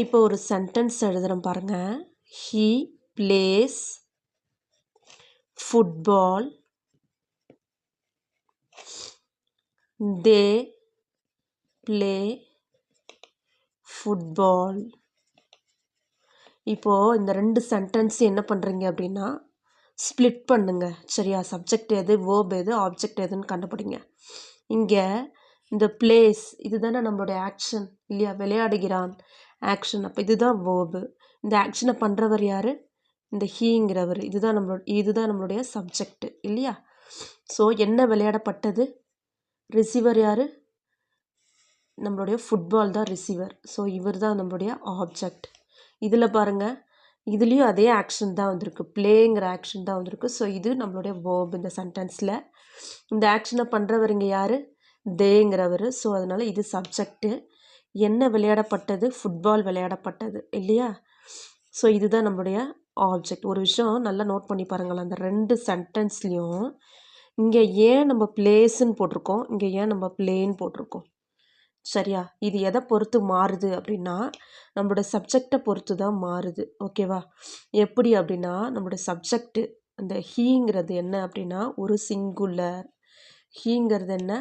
இப்போ ஒரு சென்டென்ஸ் எழுதுறேன் பாருங்க. He plays football. They play football. இப்போ இந்த ரெண்டு சென்டென்ஸ் என்ன பண்ணுறீங்க அப்படின்னா ஸ்ப்ளிட் பண்ணுங்க. சரியா? சப்ஜெக்ட் எது, வேர்ப் எது, ஆப்ஜெக்ட் எதுன்னு கண்டுபிடிங்க. இங்கே இந்த பிளேஸ் இதுதானே நம்மளுடைய ஆக்ஷன் இல்லையா? விளையாடுகிறான் ஆக்ஷன். அப்போ இதுதான் வேர்பு. இந்த ஆக்ஷனை பண்ணுறவர் யார்? இந்த ஹீங்கிறவர். இதுதான் நம்மளுடைய சப்ஜெக்ட் இல்லையா? ஸோ என்ன விளையாடப்பட்டது? ரிசீவர் யார்? நம்மளுடைய ஃபுட்பால் தான் ரிசீவர். ஸோ இவர் தான் நம்மளுடைய ஆப்ஜெக்ட். இதில் பாருங்கள், இதுலேயும் அதே ஆக்ஷன் தான் வந்திருக்கு. ப்ளேங்கிற ஆக்ஷன் தான் வந்திருக்கு. ஸோ இது நம்மளுடைய வேர்ப் இந்த சென்டென்ஸில். இந்த ஆக்ஷனை பண்ணுறவர் இங்கே யார்? தேங்கிறவர். ஸோ அதனால் இது சப்ஜெக்டு. என்ன விளையாடப்பட்டது? ஃபுட்பால் விளையாடப்பட்டது இல்லையா? ஸோ இதுதான் நம்மளுடைய ஆப்ஜெக்ட். ஒரு விஷயம் நல்லா நோட் பண்ணி பாருங்களேன். அந்த ரெண்டு சென்டென்ஸ்லேயும் இங்கே ஏன் நம்ம பிளேஸ்ன்னு போட்டிருக்கோம், இங்கே ஏன் நம்ம பிளேன்னு போட்டிருக்கோம்? சரியா? இது எதை பொறுத்து மாறுது அப்படின்னா நம்மளோட சப்ஜெக்டை பொறுத்து தான் மாறுது. ஓகேவா? எப்படி அப்படின்னா நம்மளோட சப்ஜெக்டு அந்த ஹீங்கிறது என்ன அப்படின்னா ஒரு சிங்குலர். ஹீங்கிறது என்ன?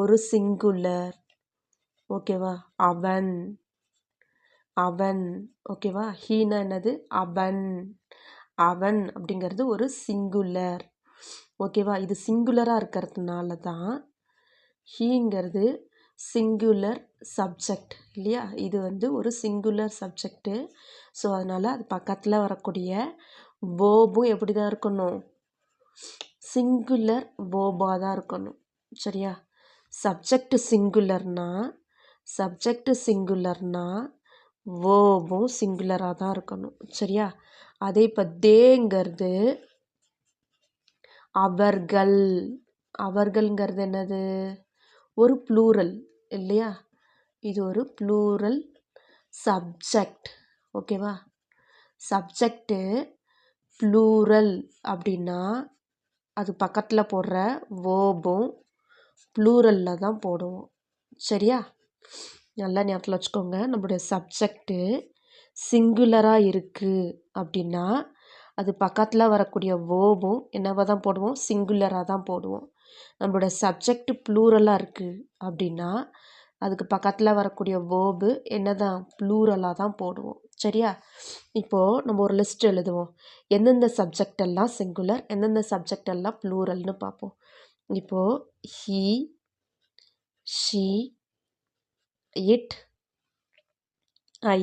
ஒரு சிங்குலர். ஓகேவா? அவன், அவன். ஓகேவா? ஹீனா என்னது? அவன். அவன் அப்படிங்கிறது ஒரு சிங்குலர். ஓகேவா? இது சிங்குலராக இருக்கிறதுனால தான் ஹீங்கிறது சிங்குலர் சப்ஜெக்ட் இல்லையா? இது ஒரு சிங்குலர் சப்ஜெக்டு. ஸோ அதனால் அது பக்கத்தில் வரக்கூடிய வேர்பும் எப்படி தான் இருக்கணும்? சிங்குலர் வேர்பாக தான் இருக்கணும். சரியா? சப்ஜெக்ட் சிங்குலர்னா வேர்பும் சிங்குலராக தான் இருக்கணும். சரியா? அதே இப்போ தேங்கிறது அவர்கள். அவர்கள்ங்கிறது என்னது? ஒரு ப்ளூரல் இல்லையா? இது ஒரு ப்ளூரல் சப்ஜெக்ட். ஓகேவா? சப்ஜெக்டு ப்ளூரல் அப்படின்னா அது பக்கத்தில் போடுற வேர்பும் ப்ளூரலில் தான் போடுவோம். சரியா? நல்லா ஞாபகத்தில் வச்சுக்கோங்க. நம்மளுடைய சப்ஜெக்டு சிங்குலராக இருக்குது அப்படின்னா அது பக்கத்தில் வரக்கூடிய வேர்பும் என்னவாக தான் போடுவோம்? சிங்குலராக தான் போடுவோம். நம்மளோட சப்ஜெக்ட் ப்ளூரலாக இருக்குது அப்படின்னா அதுக்கு பக்கத்தில் வரக்கூடிய வேர்பு என்னதான்? ப்ளூரலாக தான் போடுவோம். சரியா? இப்போது நம்ம ஒரு லிஸ்ட் எழுதுவோம். எந்தெந்த சப்ஜெக்ட் எல்லாம் சிங்குலர், எந்தெந்த சப்ஜெக்ட் எல்லாம் ப்ளூரல்னு பார்ப்போம். இப்போது he, she, it, I,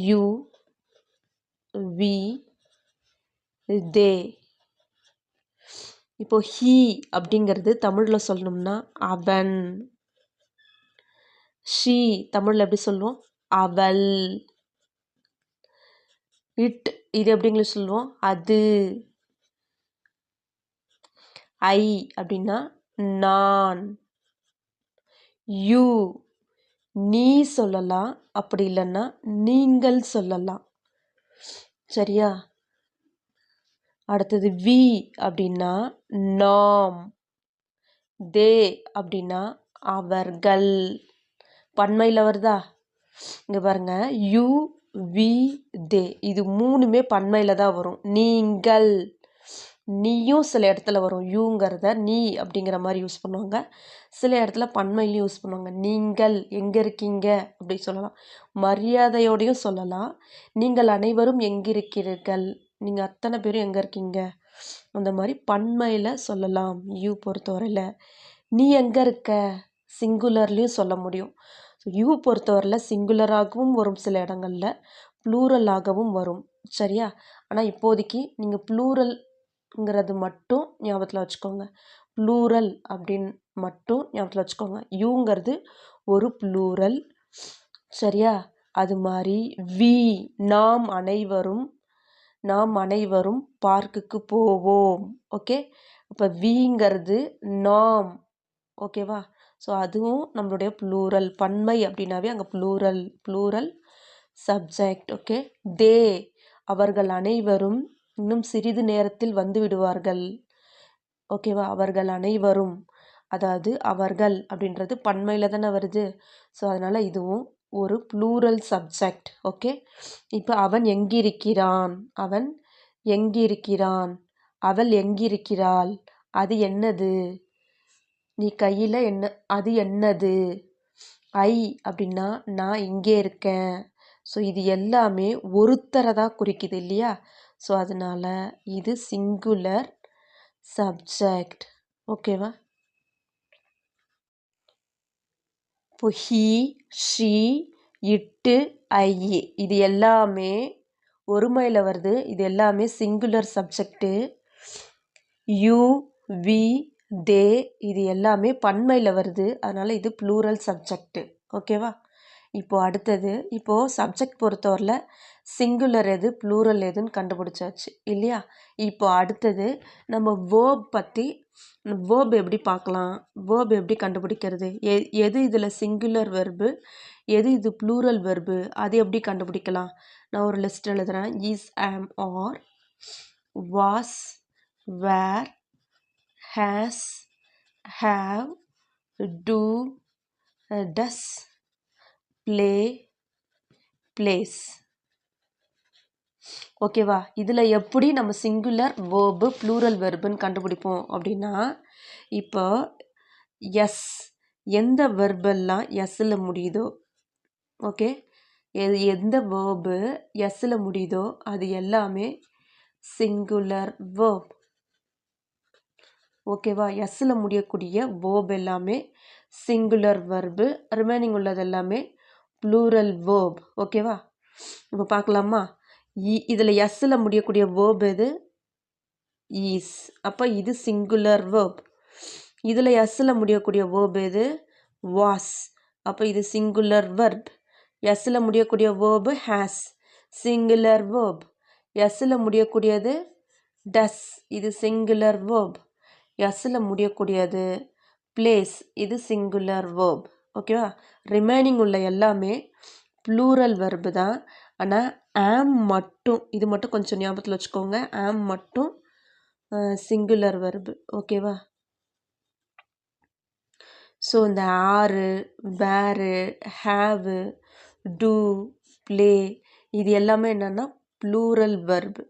you, we, they. இப்போ ஹீ அப்படிங்கிறது தமிழில் சொல்லணும்னா அவன். ஷீ தமிழில் எப்படி சொல்லுவோம்? அவள். இட் இது எப்படி இங்கிலீஷ் சொல்லுவோம்? அது. ஐ அப்படின்னா நான். யூ நீ சொல்லலாம், அப்படி இல்லைன்னா நீங்கள் சொல்லலாம். சரியா? அடுத்தது வி அப்படின்னா நாம். தே அப்படின்னா அவர்கள். பன்மையில் வருதா? இங்கே பாருங்க, யூ, வி, தே இது மூணுமே பன்மையில் தான் வரும். நீங்கள், நீயும் சில இடத்துல வரும். யூங்கிறத நீ அப்படிங்கிற மாதிரி யூஸ் பண்ணுவாங்க. சில இடத்துல பன்மையிலையும் யூஸ் பண்ணுவாங்க. நீங்கள் எங்கே இருக்கீங்க அப்படி சொல்லலாம். மரியாதையோடையும் சொல்லலாம். நீங்கள் அனைவரும் எங்கிருக்கிறீர்கள், நீங்கள் அத்தனை பேரும் எங்கே இருக்கீங்க, அந்த மாதிரி பன்மையில் சொல்லலாம். யூ பொறுத்தவரையில் நீ எங்கே இருக்க சிங்குலர்லேயும் சொல்ல முடியும். யூ பொறுத்தவரையில் சிங்குலராகவும் வரும், சில இடங்களில் ப்ளூரலாகவும் வரும். சரியா? ஆனால் இப்போதைக்கு நீங்கள் ப்ளூரல்ங்கிறது மட்டும் ஞாபகத்தில் வச்சுக்கோங்க. ப்ளூரல் அப்படின்னு மட்டும் ஞாபகத்தில் வச்சுக்கோங்க. யூங்கிறது ஒரு ப்ளூரல். சரியா? அது மாதிரி வி நாம் அனைவரும் பார்க்குக்கு போவோம். ஓகே? அப்போ விங்கிறது நாம். ஓகேவா? ஸோ அதுவும் நம்மளுடைய ப்ளூரல். பன்மை அப்படின்னாவே அங்கே ப்ளூரல் சப்ஜெக்ட். ஓகே? தே அவர்கள் அனைவரும் இன்னும் சிறிது நேரத்தில் வந்து விடுவார்கள். ஓகேவா? அவர்கள் அனைவரும் அதாவது அவர்கள் அப்படின்றது பன்மையில் தானே வருது. ஸோ அதனால் இதுவும் ஒரு ப்ளூரல் சப்ஜெக்ட். ஓகே, இப்போ அவன் எங்கிருக்கிறான், அவன் எங்கிருக்கிறான், அவள் எங்கிருக்கிறாள், அது என்னது, நீ கையில் என்ன, அது என்னது, ஐ அப்படின்னா நான் இங்கே இருக்கேன். ஸோ இது எல்லாமே ஒருத்தரை தான் குறிக்குது இல்லையா. ஸோ அதனால் இது சிங்குலர் சப்ஜெக்ட். ஓகேவா. இப்போ ஹீ, ஷீ, இட்டு, ஐ இது எல்லாமே ஒருமையில் வருது. இது எல்லாமே சிங்குலர் சப்ஜெக்டு. யூ, வி, தே இது எல்லாமே பன்மையில் வருது. அதனால் இது ப்ளூரல் சப்ஜெக்டு. ஓகேவா. இப்போது அடுத்தது, இப்போது சப்ஜெக்ட் பொறுத்தவரையில் சிங்குலர் எது ப்ளூரல் எதுன்னு கண்டுபிடிச்சாச்சு இல்லையா. இப்போ அடுத்தது நம்ம வேர்ப் பற்றி, வேர்ப் எப்படி பார்க்கலாம், வேர்ப் எப்படி கண்டுபிடிக்கிறது, எது இதில் சிங்குலர் வெர்பு, எது இது ப்ளூரல் வெர்பு, அது எப்படி கண்டுபிடிக்கலாம். நான் ஒரு லிஸ்ட் எழுதுகிறேன். Is, am, are, was, were, has, have, do, does, play, plays. ஓகேவா. இதில் எப்படி நம்ம சிங்குலர் வேர்பு ப்ளூரல் வெர்புன்னு கண்டுபிடிப்போம் அப்படின்னா, இப்போ எஸ், எந்த வெர்பெல்லாம் எஸ்ஸில் முடியுதோ, ஓகே, எந்த வேர்பு எஸ்ஸில் முடியுதோ அது எல்லாமே சிங்குலர் வேர்ப். ஓகேவா. எஸ்ஸில் முடியக்கூடிய வேர்ப் எல்லாமே சிங்குலர் வெர்பு, ரிமைனிங் உள்ளது எல்லாமே ப்ளூரல் வேர்ப். ஓகேவா. இப்போ பார்க்கலாமா. இதில் எஸ்ஸில் முடியக்கூடிய வேர்ப் எது, ஈஸ். அப்போ இது சிங்குலர் வேர்ப். இதில் எஸ்ஸில் முடியக்கூடிய வேர்ப் எது, வாஸ். அப்போ இது சிங்குலர் வெர்ப். எஸ்ஸில் முடியக்கூடிய வேர்பு ஹேஸ், சிங்குலர் வேர்ப். எஸ்ஸில் முடியக்கூடியது டஸ், இது சிங்குலர் வேர்ப். எஸ்ஸில் முடியக்கூடியது பிளேஸ், இது சிங்குலர் வேர்ப். ஓகேவா. ரிமைனிங் உள்ள எல்லாமே ப்ளூரல் வெர்பு தான். ஆனால் ஆம் மட்டும், இது மட்டும் கொஞ்சம் ஞாபகத்தில் வச்சுக்கோங்க, ஆம் மட்டும் சிங்குலர் வெர்பு. ஓகேவா. ஸோ இந்த ஆறு, வேரு, ஹேவு, டூ, ப்ளே இது எல்லாமே என்னென்னா ப்ளூரல் வெர்பு.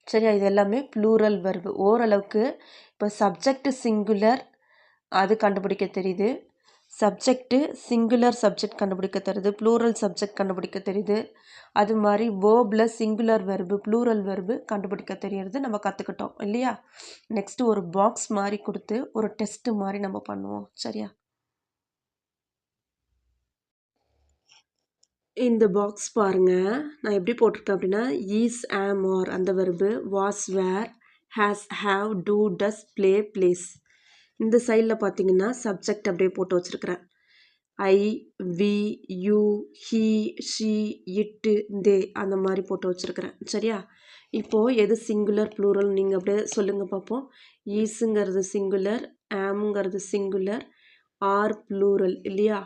சரியா. இது எல்லாமே ப்ளூரல் வெர்பு. ஓரளவுக்கு இப்போ சப்ஜெக்ட் சிங்குலர் அது கண்டுபிடிக்க தெரியுது, சப்ஜெக்டு சிங்குலர் சப்ஜெக்ட் கண்டுபிடிக்க தெரியுது, ப்ளூரல் சப்ஜெக்ட் கண்டுபிடிக்க தெரியுது. அது மாதிரி waybill singular verb plural verb கண்டுபிடிக்க தெரியறது நம்ம கற்றுக்கிட்டோம் இல்லையா. நெக்ஸ்ட்டு ஒரு பாக்ஸ் மாதிரி கொடுத்து ஒரு டெஸ்ட்டு மாதிரி நம்ம பண்ணுவோம். சரியா. இந்த பாக்ஸ் பாருங்கள், நான் எப்படி போட்டிருக்கேன் அப்படின்னா, ஈஸ், ஆம், ஆர் அந்த verb, was, were, has, have, do, does, play, plays. இந்த சைடில் பார்த்தீங்கன்னா சப்ஜெக்ட் அப்படியே போட்டு வச்சுருக்கிறேன். I, we, you, he, she, it, they அந்த மாதிரி போட்டு வச்சுருக்கிறேன். சரியா. இப்போது எது சிங்குலர் ப்ளூரல் நீங்கள் அப்படியே சொல்லுங்கள் பார்ப்போம். ஈஸுங்கிறது சிங்குலர், ஆம்ங்கிறது சிங்குலர், ஆர் ப்ளூரல் இல்லையா.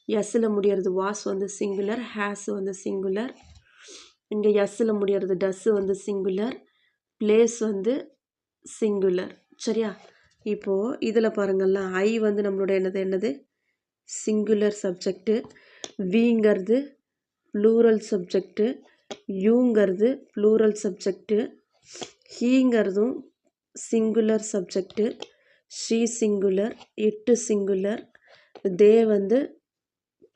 எஸ்ஸில் முடியறது வாஸ் வந்து சிங்குலர், ஹேஸ் வந்து சிங்குலர், இங்கே எஸ்ஸில் முடியறது டஸ் வந்து சிங்குலர், பிளேஸ் வந்து சிங்குலர். சரியா. இப்போது இதில் பாருங்கள்லாம் ஐ வந்து நம்மளோட என்னது சிங்குலர் சப்ஜெக்டு, விங்கிறது ப்ளூரல் சப்ஜெக்டு, யூங்கிறது ப்ளூரல் சப்ஜெக்டு, ஹீங்கிறதும் singular subject, she singular, it singular, they வந்து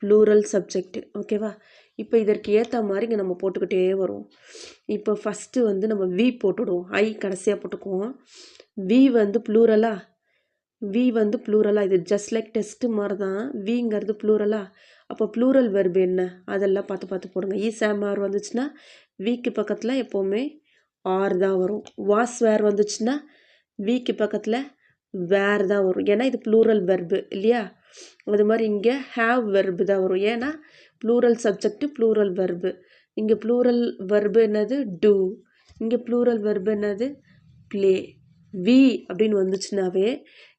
ப்ளூரல் சப்ஜெக்டு. ஓகேவா. இப்போ இதற்கு ஏற்ற மாதிரி இங்கே நம்ம போட்டுக்கிட்டே வருவோம். இப்போ ஃபஸ்ட்டு வந்து நம்ம வி போட்டுவிடுவோம், ஐ கடைசியாக போட்டுக்குவோம். வி வந்து ப்ளூரலா, வி வந்து ப்ளூரலா, இது ஜஸ்ட் லைக் டெஸ்ட்டு மாதிரி தான். விங்கிறது ப்ளூரலா, அப்போ ப்ளூரல் வெர்பு என்ன அதெல்லாம் பார்த்து போடுங்க. ஈஸ், ஆம், ஆர் வந்துச்சுன்னா விக்கு பக்கத்தில் எப்போவுமே ஆர் தான் வரும். வாஸ், வேர் வந்துச்சுன்னா விக்கு பக்கத்தில் வேர் தான் வரும், ஏன்னா இது ப்ளூரல் வெர்பு இல்லையா. அது மாதிரி இங்கே ஹேவ் வெர்பு தான் வரும், ஏன்னா ப்ளூரல் சப்ஜெக்டு ப்ளூரல் வெர்பு. இங்கே ப்ளூரல் வெர்பு என்னது டூ, இங்கே ப்ளூரல் வெர்பு என்னது ப்ளே. வி அப்படின்னு வந்துச்சுனாவே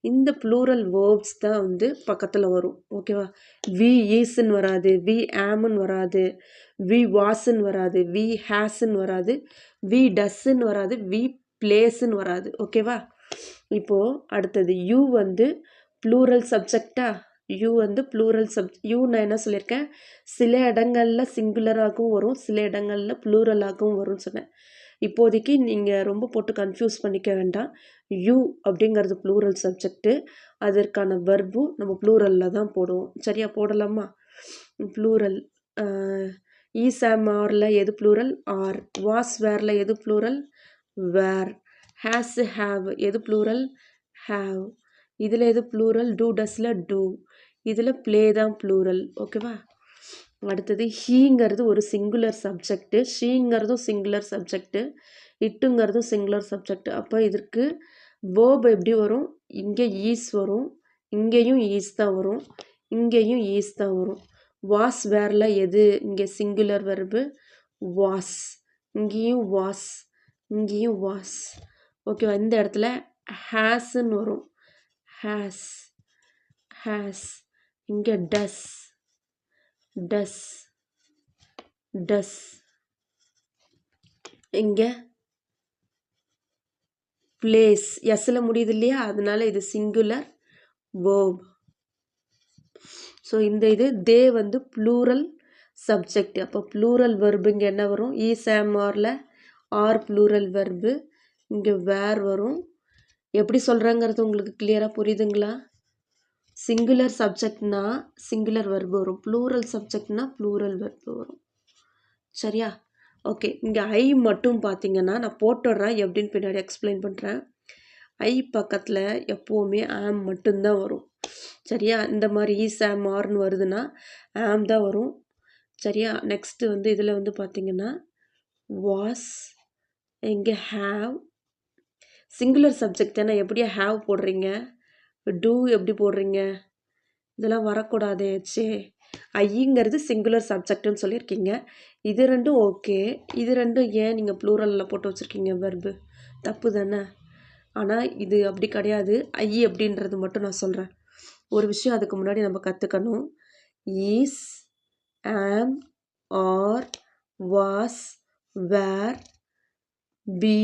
இந்த ப்ளூரல் வேர்ப்ஸ் தான் வந்து பக்கத்தில் வரும். ஓகேவா. வி ஈஸ்ன்னு வராது, வி ஆம்னு வராது, வி வாஸ்ன்னு வராது, வி ஹேஸ்ன்னு வராது, வி டஸ்ன்னு வராது, வி பிளேஸ்ன்னு வராது. ஓகேவா. இப்போது அடுத்தது யூ வந்து ப்ளூரல் சப்ஜெக்டா, யூ வந்து ப்ளூரல் யூ நான் என்ன சொல்லியிருக்கேன், சில இடங்களில் சிங்குலராகவும் வரும், சில இடங்களில் ப்ளூரலாகவும் வரும்னு சொன்னேன். இப்போதைக்கு நீங்கள் ரொம்ப போட்டு கன்ஃபியூஸ் பண்ணிக்க வேண்டாம். யூ அப்படிங்கிறது ப்ளூரல் சப்ஜெக்ட்டு, அதற்கான வர்பும் நம்ம ப்ளூரலில் தான் போடுவோம். சரியா, போடலாமா? ப்ளூரல் ஈஸ் ஆம் ஆரில் எது ப்ளூரல்? ஆர். வாஸ் வேரில் எது ப்ளூரல்? வேர். ஹேஸ் ஹேவ் எது ப்ளூரல்? ஹேவ். இதில் எது ப்ளூரல்? டூ டஸ்ல டூ. இதில் ப்ளே தான் ப்ளூரல். ஓகேவா? அடுத்தது ஹீங்கிறது ஒரு சிங்குலர் சப்ஜெக்ட்டு, ஷீங்கிறதும் சிங்குலர் சப்ஜெக்ட்டு, இட்டுங்கிறதும் சிங்குலர் சப்ஜெக்ட். அப்போ இதற்கு வேர்ப் எப்படி வரும்? இங்கே ஈஸ் வரும், இங்கேயும் ஈஸ் தான் வரும், இங்கேயும் ஈஸ் தான் வரும். வாஸ் வேரில் எது இங்கே சிங்குலர் வெர்பு? வாஸ். இங்கேயும் வாஸ், இங்கேயும் வாஸ். ஓகேவா? இந்த இடத்துல ஹேஸ்ன்னு வரும். Has, has. இங்கே டஸ், டஸ், டஸ். இங்கே பிளேஸ், எஸ்ஸில் முடியுது இல்லையா, அதனால இது சிங்குலர் வேர்ப். ஸோ இந்த இது தே வந்து ப்ளூரல் சப்ஜெக்ட். அப்போ ப்ளூரல் வெர்பு இங்கே என்ன வரும்? ஈஸ் ஆம் ஆரில் ஆர் ப்ளூரல் வெர்பு, இங்கே வேர் வரும். எப்படி சொல்கிறாங்கிறது உங்களுக்கு கிளியராக புரியுதுங்களா? சிங்குலர் சப்ஜெக்ட்னா சிங்குலர் வெர்பு வரும், ப்ளூரல் சப்ஜெக்ட்னா ப்ளூரல் வெர்பு வரும். சரியா? ஓகே. இங்கே ஐ மட்டும் பார்த்தீங்கன்னா நான் போட்டுடுறேன், எப்படின்னு பின்னாடி எக்ஸ்பிளைன் பண்ணுறேன். ஐ பக்கத்தில் எப்போவுமே ஆம் மட்டும்தான் வரும். சரியா? இந்த மாதிரி ஈஸ் ஆம் ஆர்னு வருதுன்னா ஆம் தான் வரும். சரியா? நெக்ஸ்ட்டு வந்து இதில் வந்து பார்த்தீங்கன்னா வாஸ், இங்கே ஹேவ். சிங்குலர் சப்ஜெக்ட் தானே, எப்படியா ஹேவ் போடுறீங்க, டூ எப்படி போடுறீங்க, இதெல்லாம் வரக்கூடாதே. சே, ஐங்கிறது சிங்குலர் சப்ஜெக்ட்னு சொல்லியிருக்கீங்க. இது ரெண்டும் ஓகே, இது ரெண்டும் ஏன் நீங்கள் ப்ளூரலில் போட்டு வச்சுருக்கீங்க வெர்பு? தப்பு தானே. ஆனால் இது அப்படி கிடையாது. ஐ அப்படின்றது மட்டும் நான் சொல்கிறேன். ஒரு விஷயம் அதுக்கு முன்னாடி நம்ம கற்றுக்கணும். Is, am, are, was, were, be,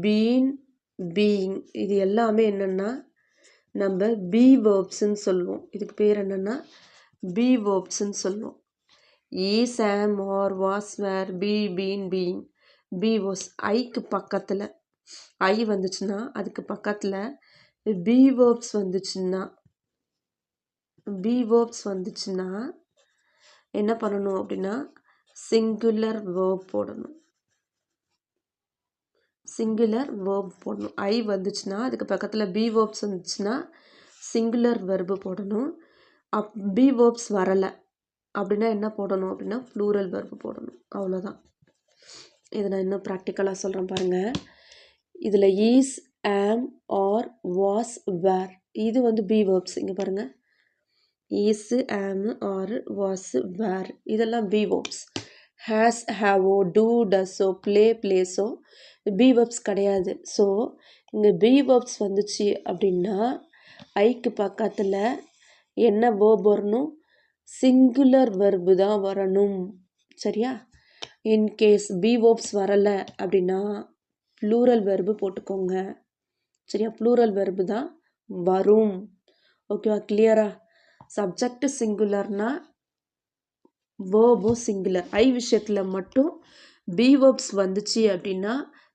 been, being, இது எல்லாமே என்னென்னா நம்ம பி வேர்ப்ஸ்ன்னு சொல்லுவோம். இதுக்கு பேர் என்னென்னா பி வேர்ப்ஸ்ன்னு சொல்லுவோம். Is, am, are, was, were, be, been, being, be verbs. ஐக்கு பக்கத்தில் ஐ வந்துச்சுன்னா அதுக்கு பக்கத்தில் பி வேர்ப்ஸ் வந்துச்சுன்னா என்ன பண்ணணும் அப்படின்னா சிங்குலர் வேர்ப் போடணும். சிங்குலர் வேர்ப் போடணும். ஐ வந்துச்சுன்னா அதுக்கு பக்கத்தில் பி வேர்ப்ஸ் வந்துச்சுன்னா சிங்குலர் வெர்பு போடணும். பி வேர்ப்ஸ் வரலை அப்படின்னா என்ன போடணும் அப்படின்னா ப்ளூரல் வெர்பு போடணும். அவ்வளோதான். இதை நான் இன்னும் ப்ராக்டிக்கலாக சொல்கிறேன் பாருங்கள். இதில் ஈஸ், ஆம், ஆர், வாஸ், வேர், இது வந்து பி வேர்ப்ஸ். இங்கே பாருங்கள், is, am, are, was, were, இதெல்லாம் பி வேர்ப்ஸ். ஹேஸ், ஹேவோ, டூ, டஸ்ஸோ, ப்ளே, ப்ளேஸோ பி வேர்ப்ஸ் கிடையாது. ஸோ இங்கே பி வேர்ப்ஸ் வந்துச்சு அப்படின்னா ஐக்கு பக்கத்தில் என்ன வேர்ப் வரணும்? சிங்குலர் வெர்பு தான் வரணும். சரியா? இன்கேஸ் பி வேர்ப்ஸ் வரலை அப்படின்னா ப்ளூரல் வெர்பு போட்டுக்கோங்க. சரியா? ப்ளூரல் வெர்பு தான் வரும். ஓகேவா? கிளியரா? Subject சிங்குலர்னா வேர்பும் singular. ஐ விஷயத்தில் மட்டும் பி வேர்ப்ஸ் வந்துச்சு அப்படின்னா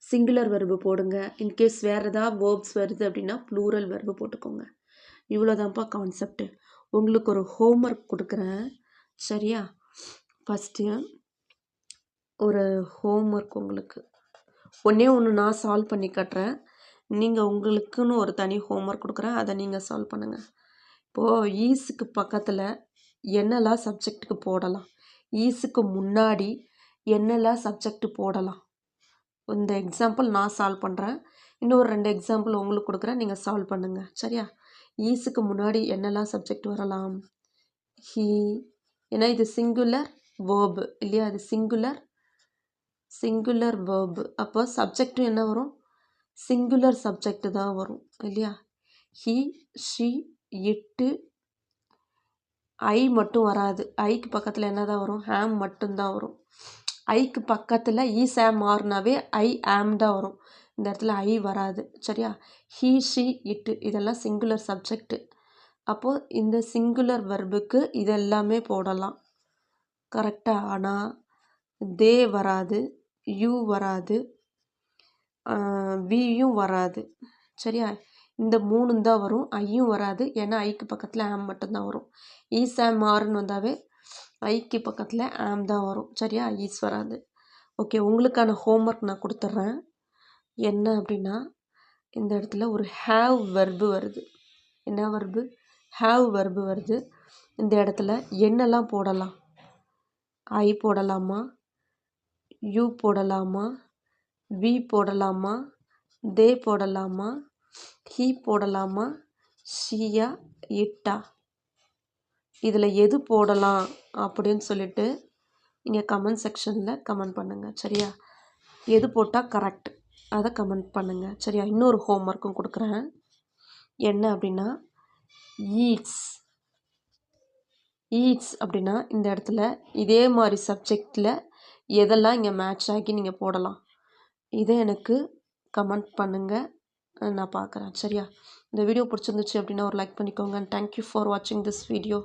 சிங்குலர் வெர்பு போடுங்க. இன்கேஸ் வேறு ஏதாவது வேர்ப்ஸ் வருது அப்படின்னா ப்ளூரல் வெர்பு போட்டுக்கோங்க. இவ்வளோதான்ப்பா கான்செப்டு. உங்களுக்கு ஒரு ஹோம்ஒர்க் கொடுக்குறேன். சரியா? ஃபஸ்ட்டு ஒரு ஹோம்ஒர்க் உங்களுக்கு ஒன்று நான் சால்வ் பண்ணி கட்டுறேன். நீங்கள் உங்களுக்குன்னு ஒரு தனி ஹோம்ஒர்க் கொடுக்குறேன், அதை நீங்கள் சால்வ் பண்ணுங்கள். இப்போது ஈஸுக்கு பக்கத்தில் என்னெல்லாம் சப்ஜெக்ட்டுக்கு போடலாம், ஈஸுக்கு முன்னாடி என்னெல்லாம் சப்ஜெக்ட் போடலாம், இந்த எக்ஸாம்பிள் நான் சால்வ் பண்ணுறேன். இன்னொரு 2 எக்ஸாம்பிள் உங்களுக்கு கொடுக்குறேன், நீங்கள் சால்வ் பண்ணுங்கள். சரியா? ஈஸுக்கு முன்னாடி என்னெல்லாம் சப்ஜெக்ட் வரலாம்? ஹீ, ஏன்னா இது சிங்குலர் வேர்பு இல்லையா, அது சிங்குலர் வேர்பு. அப்போ சப்ஜெக்டும் என்ன வரும்? சிங்குலர் சப்ஜெக்ட் தான் வரும் இல்லையா? ஹீ, ஷீ, இட்டு, ஐ மட்டும் வராது. ஐக்கு பக்கத்தில் என்ன தான் வரும்? ஹேம் மட்டும்தான் வரும். ஐக்கு பக்கத்தில் ஈஸ், ஆம், ஆர்னாவே ஐ, ஆம் தான் வரும். இந்த இடத்துல ஐ வராது. சரியா? ஹீ, ஷி, இட்டு இதெல்லாம் சிங்குலர் சப்ஜெக்ட்டு. அப்போது இந்த சிங்குலர் வெர்புக்கு இதெல்லாமே போடலாம். கரெக்டாக? ஆனால் தே வராது, யூ வராது, வியும் வராது. சரியா? இந்த 3 தான் வரும். ஐயும் வராது. ஏன்னா ஐக்கு பக்கத்தில் ஆம் மட்டும்தான் வரும். ஈஸ் ஆம் ஆர்னு வந்தாவே ஐக்கு பக்கத்தில் ஆம் தான் வரும். சரியா? ஈஸ் வராது. ஓகே, உங்களுக்கான ஹோம்ஒர்க் நான் கொடுத்துட்றேன். என்ன அப்படின்னா, இந்த இடத்துல ஒரு ஹேவ் வெர்பு வருது. என்ன வெர்பு? ஹேவ் வெர்பு வருது. இந்த இடத்துல என்னெல்லாம் போடலாம்? ஐ போடலாமா? யூ போடலாமா? வி போடலாமா? தே போடலாமா? ஹீ போடலாமா? ஷியா, இட்டா இதில் எது போடலாம் அப்படின்னு சொல்லிட்டு நீங்கள் கமெண்ட் செக்ஷனில் கமெண்ட் பண்ணுங்கள். சரியா? எது போட்டால் கரெக்ட் அதை கமெண்ட் பண்ணுங்கள். சரியா? இன்னொரு ஹோம்ஒர்க்கும் கொடுக்குறேன். என்ன அப்படின்னா, ஈட்ஸ் ஈட்ஸ் அப்படின்னா இந்த இடத்துல இதே மாதிரி சப்ஜெக்டில் எதெல்லாம் இங்கே மேட்ச் ஆகி நீங்கள் போடலாம், இதை எனக்கு கமெண்ட் பண்ணுங்கள், நான் பார்க்குறேன். சரியா? இந்த வீடியோ பிடிச்சிருந்துச்சு அப்படின்னா ஒரு லைக் பண்ணிக்கோங்க. அண்ட் தேங்க்யூ ஃபார் வாட்சிங் திஸ் வீடியோ.